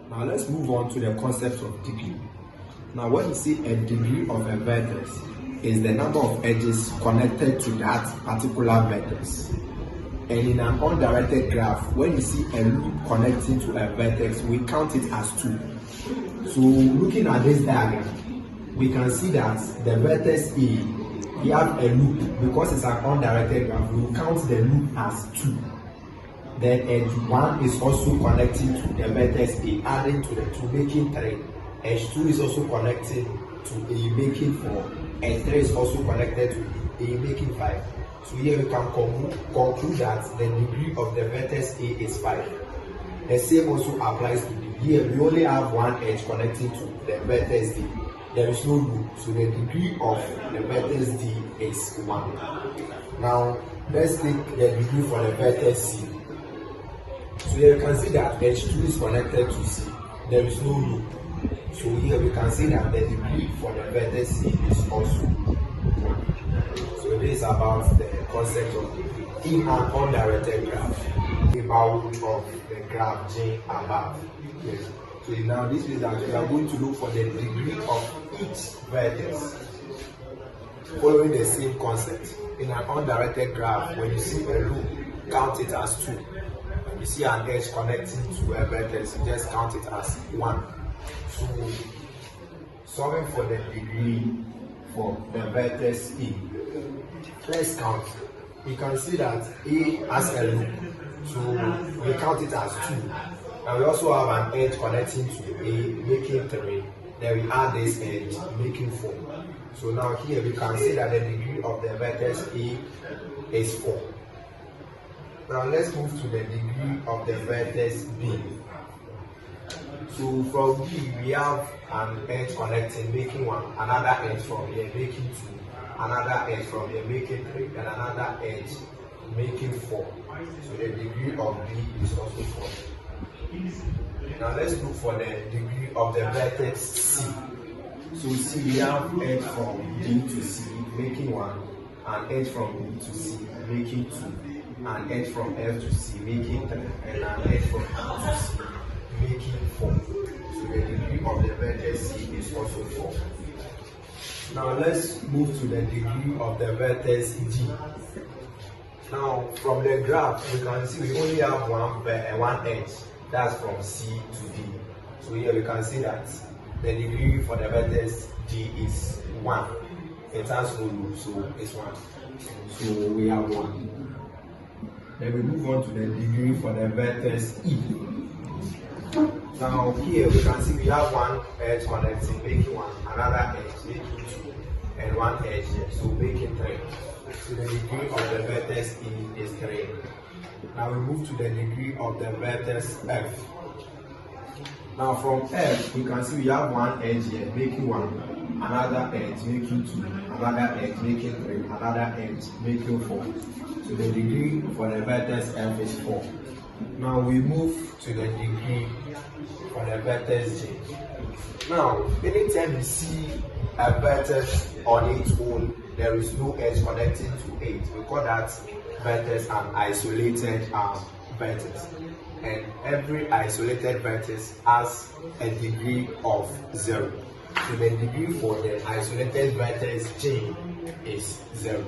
Now let's move on to the concept of degree. Now when you see a degree of a vertex, is the number of edges connected to that particular vertex. And in an undirected graph, when you see a loop connecting to a vertex, we count it as 2. So looking at this diagram, we can see that the vertex A, we have a loop. Because it's an undirected graph, we will count the loop as 2. Then edge 1 is also connecting to the vertex A, adding to the 2, making 3. Edge 2 is also connecting to A, making 4. Edge 3 is also connected to A, making 5. So here we can conclude that the degree of the vertex A is 5. The same also applies to D. Here we only have one edge connecting to the vertex D. There is no loop, so the degree of the vertex D is 1. Now let's take the degree for the vertex C. So here you can see that edge 2 is connected to C. There is no loop. So here we can see that the degree for the vertex C is also 1. So this is about the concept of degree in an undirected graph. About of the graph J above. Yes. So now this is that we are going to look for the degree of each vertex following the same concept. In an undirected graph, when you see a loop, count it as 2. When you see an edge connecting to a vertex, you just count it as 1. So solving for the degree for the vertex E, let's count. You can see that A has a loop, so we count it as 2. And we also have an edge connecting to A, making 3. Then we add this edge, making 4. So now here we can see that the degree of the vertex A is 4. Now let's move to the degree of the vertex B. So from B we have an edge connecting, making 1, another edge from here, making 2, another edge from here, making 3, and another edge, making 4. So the degree of B is also 4. Now let's look for the degree of the vertex C. So C, we have edge from D to C, making 1, an edge from B to C, making 2, an edge from F to C, making 3, and an edge from E to C, making 4. So the degree of the vertex C is also 4. Now let's move to the degree of the vertex G. Now from the graph, we can see we only have one edge. That's from C to D. So here we can see that the degree for the vertex D is 1. It has no loop, so it's 1. So we have 1. Then we move on to the degree for the vertex E. Now here we can see we have one edge connecting, making 1, another edge, making 2, and one edge here, so making 3. So the degree of the vertex E is 3. Now we move to the degree of the vertex F. Now from F, we can see we have one edge here, making 1, another edge, making 2, another edge, making 3, another edge, making 4. So the degree for the vertex F is 4. Now we move to the degree for the vertex J. Now, anytime you see a vertex on its own, there is no edge connecting to it. We call that vertex an isolated vertex. And every isolated vertex has a degree of 0. So the degree for the isolated vertex J is 0.